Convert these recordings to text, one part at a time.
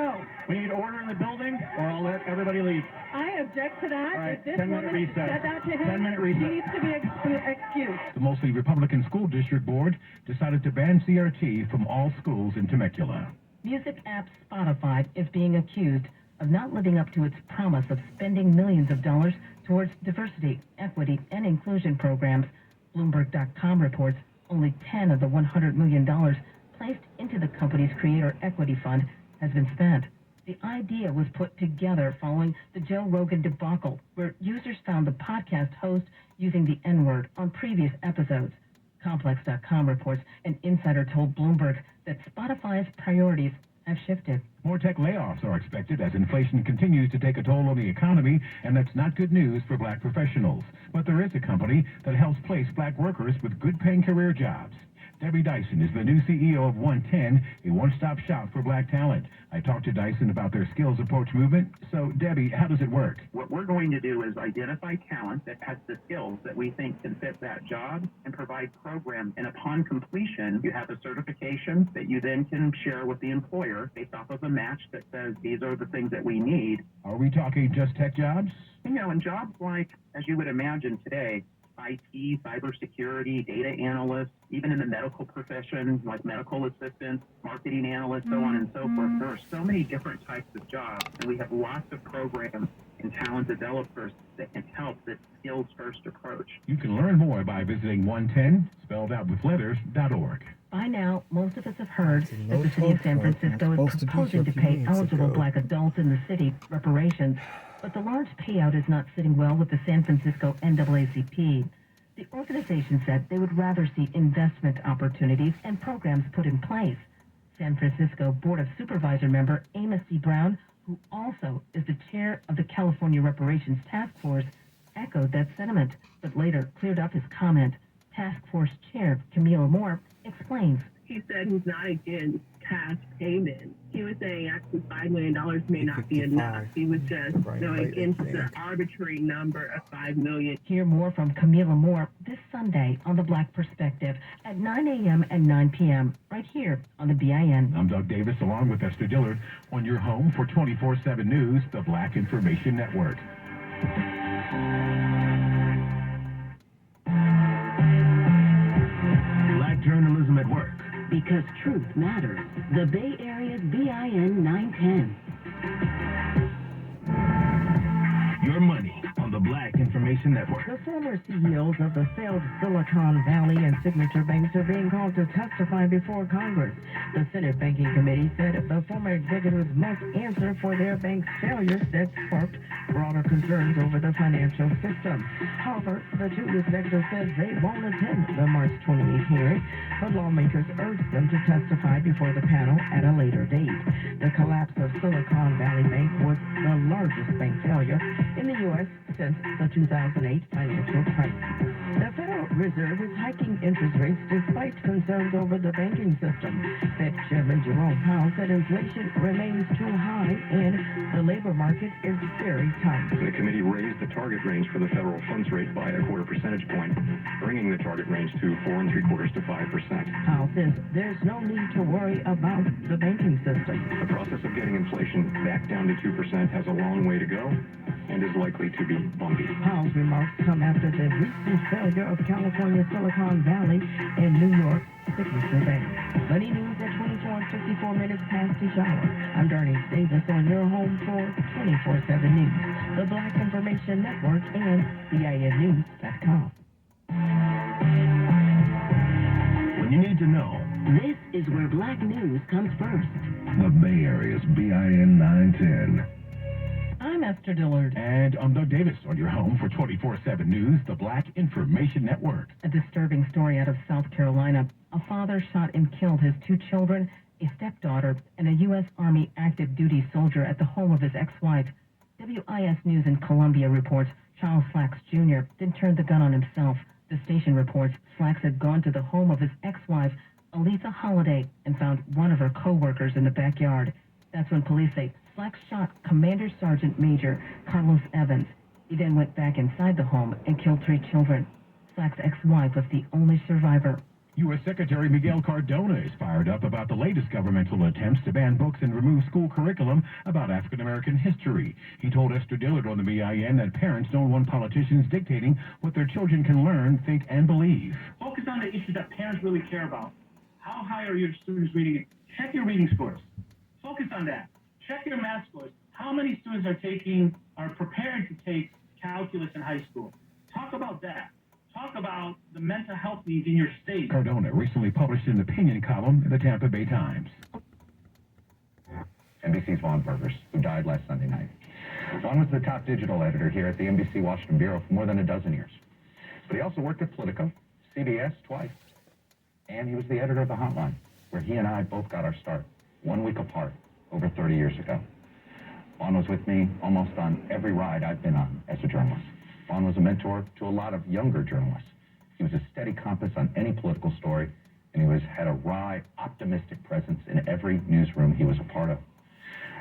go. We need order in the building, or I'll let everybody leave. I object to that. All right, if this 10-minute woman recess. said that to him, 10-minute recess. she needs to be excused. The mostly Republican school district board decided to ban CRT from all schools in Temecula. Music app Spotify is being accused of not living up to its promise of spending millions of dollars towards diversity, equity, and inclusion programs. Bloomberg.com reports only $10 of the $100 million placed into the company's Creator Equity Fund has been spent. The idea was put together following the Joe Rogan debacle, where users found the podcast host using the N-word on previous episodes. Complex.com reports an insider told Bloomberg that Spotify's priorities have shifted. More tech layoffs are expected as inflation continues to take a toll on the economy, and that's not good news for black professionals. But there is a company that helps place black workers with good-paying career jobs. Debbie Dyson is the new CEO of 110, a one-stop shop for black talent. I talked to Dyson about their skills approach movement. So, Debbie, how does it work? What we're going to do is identify talent that has the skills that we think can fit that job and provide programs. And upon completion, you have a certification that you then can share with the employer based off of a match that says these are the things that we need. Are we talking just tech jobs? You know, and jobs like, as you would imagine today, IT, cybersecurity, data analysts, even in the medical profession, like medical assistants, marketing analysts, so on and so forth. There are so many different types of jobs, and we have lots of programs and talent developers that can help this skills-first approach. You can learn more by visiting 110, spelled out with letters.org. By now, most of us have heard that the city of San Francisco is proposing to pay eligible black adults in the city reparations, but the large payout is not sitting well with the San Francisco NAACP. The organization said they would rather see investment opportunities and programs put in place. San Francisco Board of Supervisor member Amos C. Brown, who also is the chair of the California Reparations Task Force, echoed that sentiment, but later cleared up his comment. Task Force Chair Camila Moore explains. He said he's not against cash payments. He was saying actually $5 million may not be enough. He was just against the arbitrary number of $5 million. Hear more from Camila Moore this Sunday on The Black Perspective at 9 a.m. and 9 p.m. right here on the BIN. I'm Doug Davis along with Esther Dillard on your home for 24/7 News, the Black Information Network. Black journalism at work. Because truth matters. The Bay Area's BIN 910. Your money on the Black Information Network. The former CEOs of the failed Silicon Valley and Signature banks are being called to testify before Congress. The Senate Banking Committee said the former executives must answer for their bank's failures that sparked broader concerns over the financial system. However, the two executives said they won't attend the March 28th hearing, but lawmakers urged them to testify before the panel at a later date. The collapse of Silicon Valley Bank was the largest bank failure in the U.S. since the 2008 financial crisis. The Federal Reserve is hiking interest rates despite concerns over the banking system. Fed Chairman Jerome Powell said inflation remains too high and the labor market is very tight. The committee raised the target range for the federal funds rate by a quarter percentage point, bringing the target range to 4 3/4 to 5%. Powell says there's no need to worry about the banking system. The process of getting inflation back down to 2% has a long way to go and is likely to be bumpy. Powell's remarks come after the recent failure of California Silicon Valley and New York Signature Bank. Sunny News at 24 minutes past each hour. I'm Darnie Davis on your home for 24/7 News, the Black Information Network, and BINnews.com. When you need to know, This is where Black news comes first. the Bay Area's BIN 910. I'm Esther Dillard. And I'm Doug Davis on your home for 24/7 News, the Black Information Network. A disturbing story out of South Carolina. A father shot and killed his 2 children, a stepdaughter, and a U.S. Army active duty soldier at the home of his ex-wife. WIS News in Columbia reports Charles Slacks Jr. then turned the gun on himself. The station reports Slacks had gone to the home of his ex-wife, Aletha Holliday, and found one of her co-workers in the backyard. That's when police say Slacks shot Commander Sergeant Major Carlos Evans. He then went back inside the home and killed 3 children. Slack's ex-wife was the only survivor. U.S. Secretary Miguel Cardona is fired up about the latest governmental attempts to ban books and remove school curriculum about African American history. He told Esther Dillard on the BIN that parents don't want politicians dictating what their children can learn, think, and believe. Focus on the issues that parents really care about. How high are your students reading? Check your reading scores. Focus on that. Check your math scores. How many students are prepared to take calculus in high school? Talk about that. Talk about the mental health needs in your state. Cardona recently published an opinion column in the Tampa Bay Times. NBC's Vaughn Burgers, who died last Sunday night. Vaughn was the top digital editor here at the NBC Washington Bureau for more than a dozen years. But he also worked at Politico, CBS twice, and he was the editor of The Hotline, where he and I both got our start, 1 week apart, over 30 years ago. Vaughn was with me almost on every ride I've been on as a journalist. Vaughn was a mentor to a lot of younger journalists. He was a steady compass on any political story, and he had a wry, optimistic presence in every newsroom he was a part of.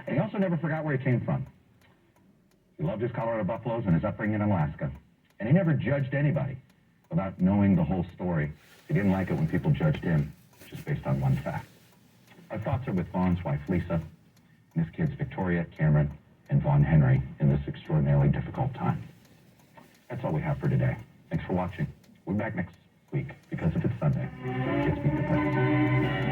And he also never forgot where he came from. He loved his Colorado Buffaloes and his upbringing in Alaska. And he never judged anybody without knowing the whole story. He didn't like it when people judged him just based on one fact. Our thoughts are with Vaughn's wife, Lisa, and his kids, Victoria, Cameron, and Vaughn Henry, in this extraordinarily difficult time. That's all we have for today. Thanks for watching. We'll be back next week, because if it's Sunday, kids meet the parents.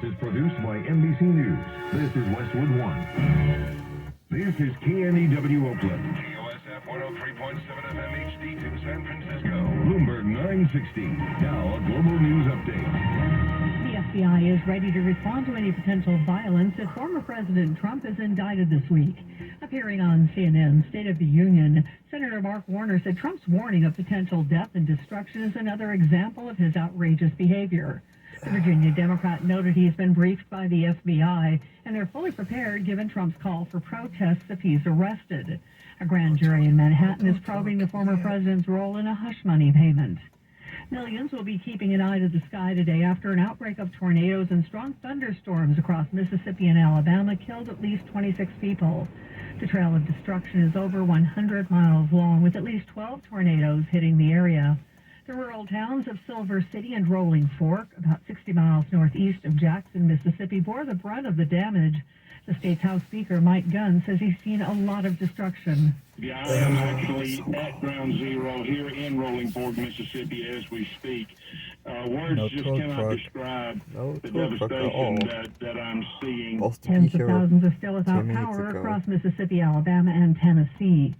Is produced by NBC News. This is Westwood One. This is KNEW Oakland. KOSF 103.7 FM HD2 San Francisco. Bloomberg 960. Now a global news update. The FBI is ready to respond to any potential violence if former President Trump is indicted this week. Appearing on CNN's State of the Union, Senator Mark Warner said Trump's warning of potential death and destruction is another example of his outrageous behavior. The Virginia Democrat noted he's been briefed by the FBI, and they're fully prepared given Trump's call for protests if he's arrested. A grand jury in Manhattan is probing the former president's role in a hush money payment. Millions will be keeping an eye to the sky today after an outbreak of tornadoes and strong thunderstorms across Mississippi and Alabama killed at least 26 people. The trail of destruction is over 100 miles long, with at least 12 tornadoes hitting the area. The rural towns of Silver City and Rolling Fork, about 60 miles northeast of Jackson, Mississippi, bore the brunt of the damage. The state's House Speaker, Mike Gunn, says he's seen a lot of destruction. Yeah, I am actually at ground zero here in Rolling Fork, Mississippi, as we speak. Words just cannot describe the devastation that I'm seeing. Tens of thousands are still without power across Mississippi, Alabama, and Tennessee.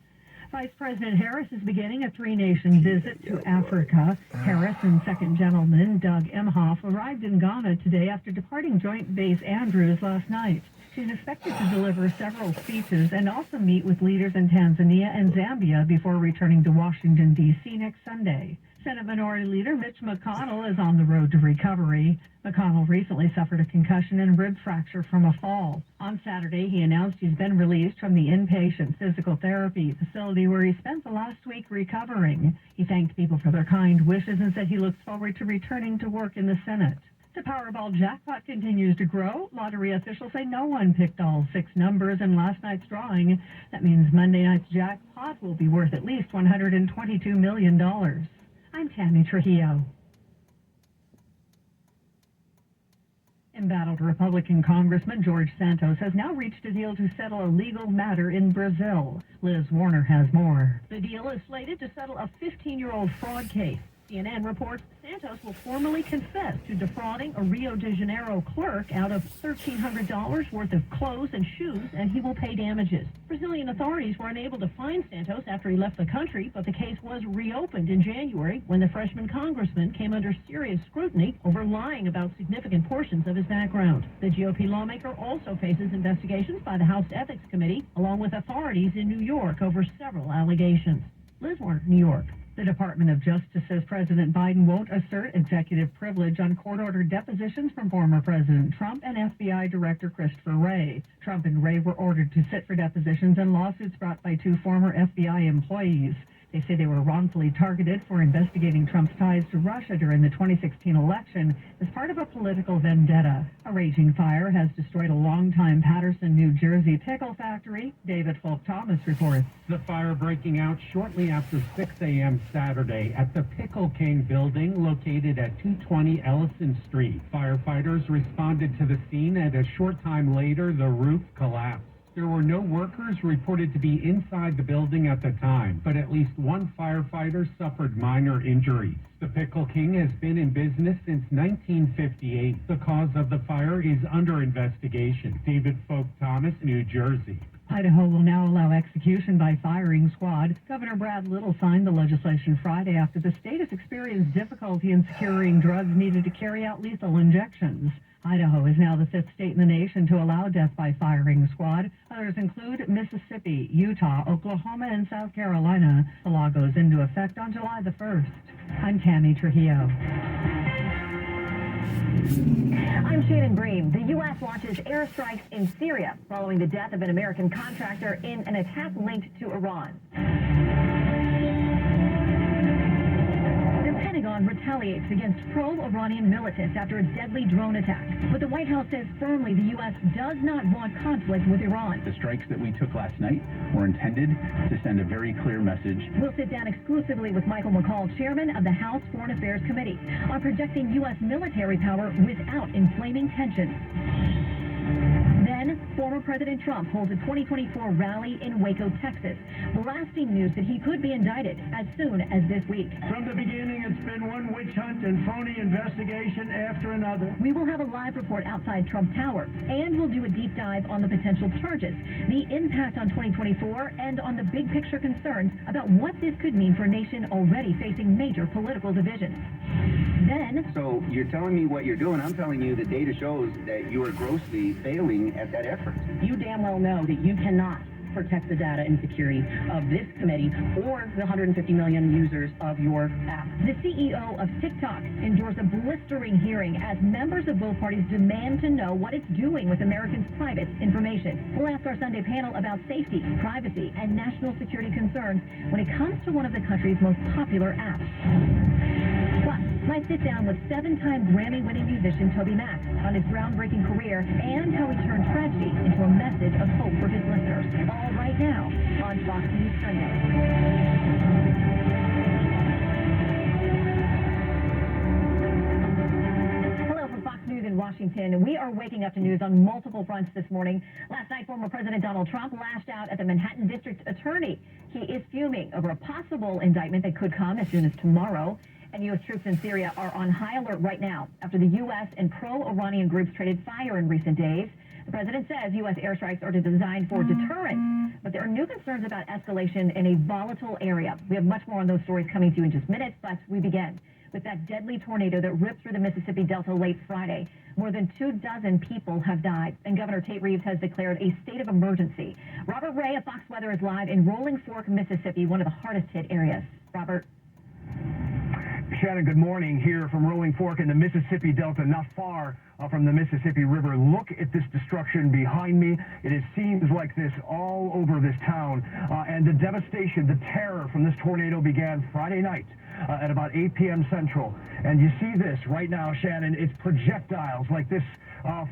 Vice President Harris is beginning a three-nation visit to Africa. Harris and Second Gentleman Doug Emhoff arrived in Ghana today after departing Joint Base Andrews last night. She's expected to deliver several speeches and also meet with leaders in Tanzania and Zambia before returning to Washington, D.C. next Sunday. Senate Minority Leader Mitch McConnell is on the road to recovery. McConnell recently suffered a concussion and rib fracture from a fall. On Saturday, he announced he's been released from the inpatient physical therapy facility where he spent the last week recovering. He thanked people for their kind wishes and said he looks forward to returning to work in the Senate. The Powerball jackpot continues to grow. Lottery officials say no one picked all 6 numbers in last night's drawing. That means Monday night's jackpot will be worth at least $122 million. I'm Tammy Trujillo. Embattled Republican Congressman George Santos has now reached a deal to settle a legal matter in Brazil. Liz Warner has more. The deal is slated to settle a 15-year-old fraud case. CNN reports Santos will formally confess to defrauding a Rio de Janeiro clerk out of $1,300 worth of clothes and shoes, and he will pay damages. Brazilian authorities were unable to find Santos after he left the country, but the case was reopened in January when the freshman congressman came under serious scrutiny over lying about significant portions of his background. The GOP lawmaker also faces investigations by the House Ethics Committee, along with authorities in New York over several allegations. Liz Warner, New York. The Department of Justice says President Biden won't assert executive privilege on court-ordered depositions from former President Trump and FBI Director Christopher Wray. Trump and Wray were ordered to sit for depositions in lawsuits brought by two former FBI employees. They say they were wrongfully targeted for investigating Trump's ties to Russia during the 2016 election as part of a political vendetta. A raging fire has destroyed a longtime Paterson, New Jersey pickle factory. David Folk Thomas reports. The fire breaking out shortly after 6 a.m. Saturday at the Pickle King building located at 220 Ellison Street. Firefighters responded to the scene, and a short time later, the roof collapsed. There were no workers reported to be inside the building at the time, but at least one firefighter suffered minor injuries. The Pickle King has been in business since 1958. The cause of the fire is under investigation. David Folk Thomas, New Jersey. Idaho will now allow execution by firing squad. Governor Brad Little signed the legislation Friday after the state has experienced difficulty in securing drugs needed to carry out lethal injections. Idaho is now the fifth state in the nation to allow death by firing squad. Others include Mississippi, Utah, Oklahoma, and South Carolina. The law goes into effect on July the 1st. I'm Tammy Trujillo. I'm Shannon Bream. The U.S. launches airstrikes in Syria following the death of an American contractor in an attack linked to Iran. The Pentagon retaliates against pro-Iranian militants after a deadly drone attack. But the White House says firmly the U.S. does not want conflict with Iran. The strikes that we took last night were intended to send a very clear message. We'll sit down exclusively with Michael McCall, chairman of the House Foreign Affairs Committee, on projecting U.S. military power without inflaming tensions. Then, former President Trump holds a 2024 rally in Waco, Texas, blasting news that he could be indicted as soon as this week. From the beginning, it's been one witch hunt and phony investigation after another. We will have a live report outside Trump Tower, and we'll do a deep dive on the potential charges, the impact on 2024, and on the big picture concerns about what this could mean for a nation already facing major political divisions. Then... So you're telling me what you're doing. I'm telling you the data shows that you are grossly failing at that effort. You damn well know that you cannot protect the data and security of this committee or the 150 million users of your app. The CEO of TikTok endures a blistering hearing as members of both parties demand to know what it's doing with Americans' private information. We'll ask our Sunday panel about safety, privacy, and national security concerns when it comes to one of the country's most popular apps. Plus, I sit down with 7-time Grammy-winning musician Toby Mac on his groundbreaking career and how he turned tragedy into a message of hope for his listeners. All right now on Fox News Sunday. Hello from Fox News in Washington. We are waking up to news on multiple fronts this morning. Last night, former President Donald Trump lashed out at the Manhattan District Attorney. He is fuming over a possible indictment that could come as soon as tomorrow. And U.S. troops in Syria are on high alert right now after the U.S. and pro-Iranian groups traded fire in recent days. The president says U.S. airstrikes are designed for deterrence, but there are new concerns about escalation in a volatile area. We have much more on those stories coming to you in just minutes, but we begin with that deadly tornado that ripped through the Mississippi Delta late Friday. More than 24 people have died, and Governor Tate Reeves has declared a state of emergency. Robert Ray of Fox Weather is live in Rolling Fork, Mississippi, one of the hardest hit areas. Robert. Shannon, good morning here from Rolling Fork in the Mississippi Delta, not far from the Mississippi River. Look at this destruction behind me. It is scenes like this all over this town. And the devastation, the terror from this tornado began Friday night at about 8 p.m. Central. And you see this right now, Shannon. It's projectiles like this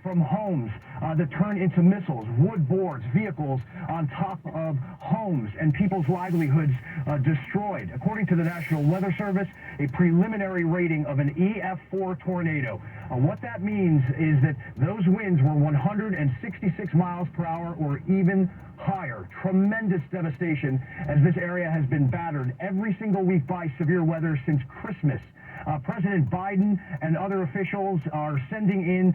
from homes that turn into missiles, wood boards, vehicles on top of homes, and people's livelihoods destroyed. According to the National Weather Service, a preliminary rating of an EF4 tornado. What that means is that those winds were 166 miles per hour or even higher. Tremendous devastation as this area has been battered every single week by severe weather since Christmas. President Biden and other officials are sending in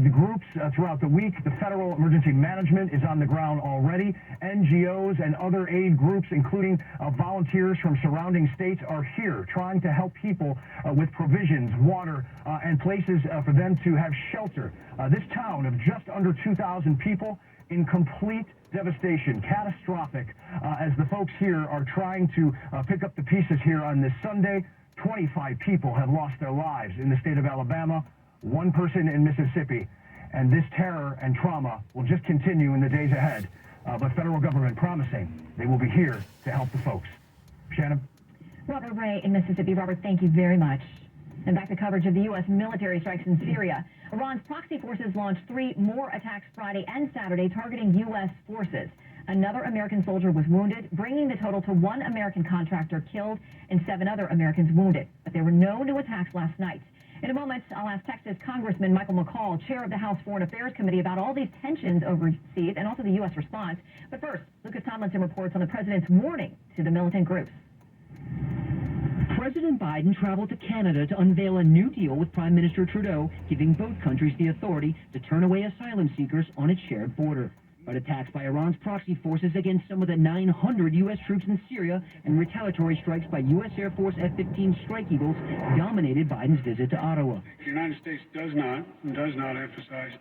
the groups throughout the week. The Federal Emergency Management is on the ground already. NGOs and other aid groups, including volunteers from surrounding states, are here trying to help people with provisions, water, and places for them to have shelter. This town of just under 2,000 people in complete devastation, catastrophic, as the folks here are trying to pick up the pieces here on this Sunday. 25 people have lost their lives in the state of Alabama, one person in Mississippi, and this terror and trauma will just continue in the days ahead. But federal government promising they will be here to help the folks. Shannon? Robert Ray in Mississippi. Robert, thank you very much. And back to coverage of the U.S. military strikes in Syria. Iran's proxy forces launched 3 more attacks Friday and Saturday targeting U.S. forces. Another American soldier was wounded, bringing the total to 1 American contractor killed and 7 other Americans wounded. But there were no new attacks last night. In a moment, I'll ask Texas Congressman Michael McCall, chair of the House Foreign Affairs Committee, about all these tensions overseas and also the U.S. response. But first, Lucas Tomlinson reports on the president's warning to the militant groups. President Biden traveled to Canada to unveil a new deal with Prime Minister Trudeau, giving both countries the authority to turn away asylum seekers on its shared border. But attacks by Iran's proxy forces against some of the 900 U.S. troops in Syria and retaliatory strikes by U.S. Air Force F-15 Strike Eagles dominated Biden's visit to Ottawa. The United States does not emphasize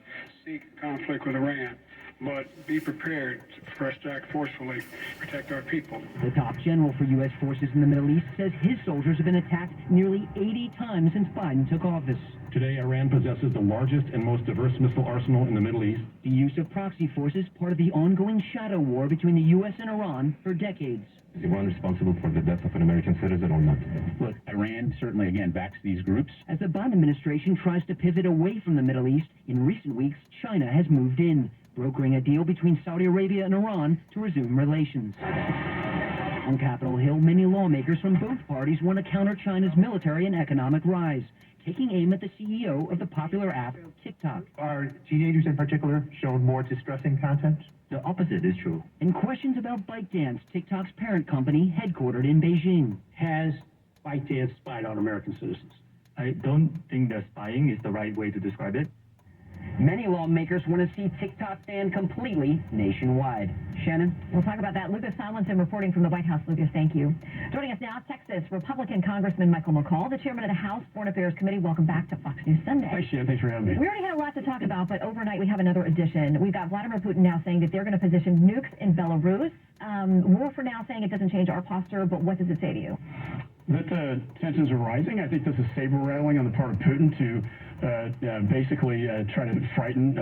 seek conflict with Iran, but be prepared for us to act forcefully, protect our people. The top general for U.S. forces in the Middle East says his soldiers have been attacked nearly 80 times since Biden took office. Today, Iran possesses the largest and most diverse missile arsenal in the Middle East. The use of proxy forces, part of the ongoing shadow war between the U.S. and Iran for decades. Is Iran responsible for the death of an American citizen or not? Look, Iran certainly, again, backs these groups. As the Biden administration tries to pivot away from the Middle East, in recent weeks, China has moved in, brokering a deal between Saudi Arabia and Iran to resume relations. On Capitol Hill, many lawmakers from both parties want to counter China's military and economic rise, taking aim at the CEO of the popular app, TikTok. Are teenagers in particular shown more distressing content? The opposite is true. And questions about ByteDance, TikTok's parent company, headquartered in Beijing. Has ByteDance spied on American citizens? I don't think that spying is the right way to describe it. Many lawmakers want to see TikTok banned completely nationwide. Shannon? We'll talk about that. Lucas Tomlinson reporting from the White House. Lucas, thank you. Joining us now, Texas Republican Congressman Michael McCall, the chairman of the House Foreign Affairs Committee. Welcome back to Fox News Sunday. Hi, Shannon. Thanks for having me. We already had a lot to talk about, but overnight we have another edition. We've got Vladimir Putin now saying that they're going to position nukes in Belarus. We're for now saying it doesn't change our posture, but what does it say to you? That tensions are rising. I think this is saber-rattling on the part of Putin to basically try to frighten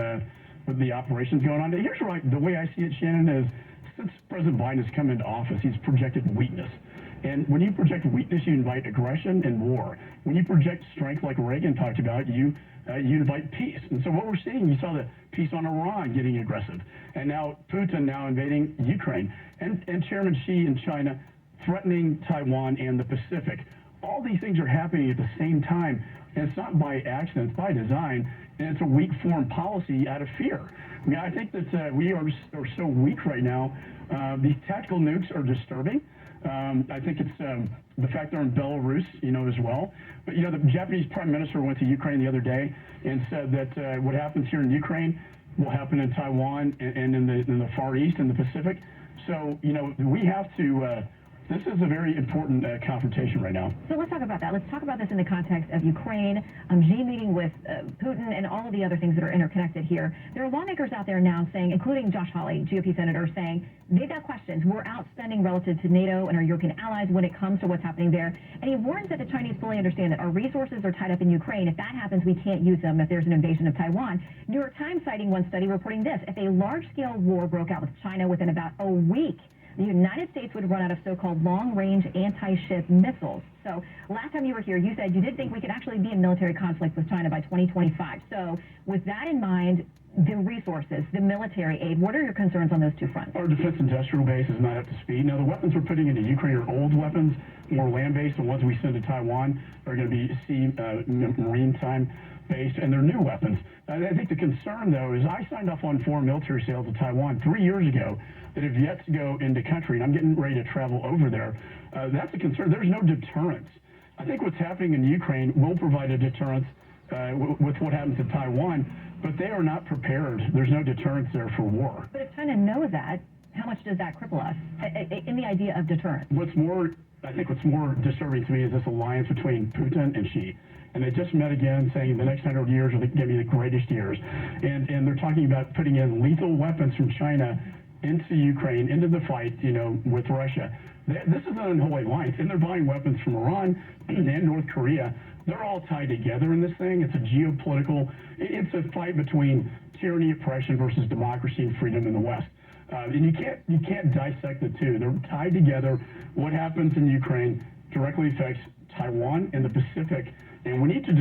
with the operations going on. Here's the way I see it, Shannon, is since President Biden has come into office, he's projected weakness. And when you project weakness, you invite aggression and war. When you project strength, like Reagan talked about, you invite peace. And so what we're seeing, you saw the peace on Iran getting aggressive. And now Putin now invading Ukraine. And Chairman Xi in China threatening Taiwan and the Pacific. All these things are happening at the same time, and it's not by accident, it's by design, and it's a weak foreign policy out of fear. I mean, I think that we are so weak right now. These tactical nukes are disturbing. I think it's the fact they're in Belarus, as well. But, the Japanese Prime Minister went to Ukraine the other day and said that what happens here in Ukraine will happen in Taiwan and in the Far East and the Pacific. So, we have to... This is a very important confrontation right now. So let's talk about that. Let's talk about this in the context of Ukraine, Xi meeting with Putin, and all of the other things that are interconnected here. There are lawmakers out there now saying, including Josh Hawley, GOP senator, saying they've got questions. We're outspending relative to NATO and our European allies when it comes to what's happening there. And he warns that the Chinese fully understand that our resources are tied up in Ukraine. If that happens, we can't use them if there's an invasion of Taiwan. New York Times citing one study reporting this. If a large-scale war broke out with China within about a week, the United States would run out of so-called long-range anti-ship missiles. So last time you were here, you said you did think we could actually be in military conflict with China by 2025. So with that in mind, the resources, the military aid, what are your concerns on those two fronts? Our defense industrial base is not up to speed. Now, the weapons we're putting into Ukraine are old weapons, more land-based. The ones we send to Taiwan are going to be maritime based, and they're new weapons. I think the concern, though, is I signed off on foreign military sales to Taiwan 3 years ago that have yet to go into country, and I'm getting ready to travel over there. That's a concern. There's no deterrence I think what's happening in Ukraine will provide a deterrence with what happens in Taiwan, but they are not prepared. There's no deterrence there for war. But if China knows that, how much does that cripple us in the idea of deterrence? I think what's more disturbing to me is this alliance between Putin and Xi. And they just met again, saying the next 100 years are going to be the greatest years. And they're talking about putting in lethal weapons from China into Ukraine, into the fight, with Russia. This is an unholy alliance, and they're buying weapons from Iran and North Korea. They're all tied together in this thing. It's a geopolitical, it's a fight between tyranny, oppression versus democracy and freedom in the West. And you can't dissect the two. They're tied together. What happens in Ukraine directly affects Taiwan and the Pacific, and we need to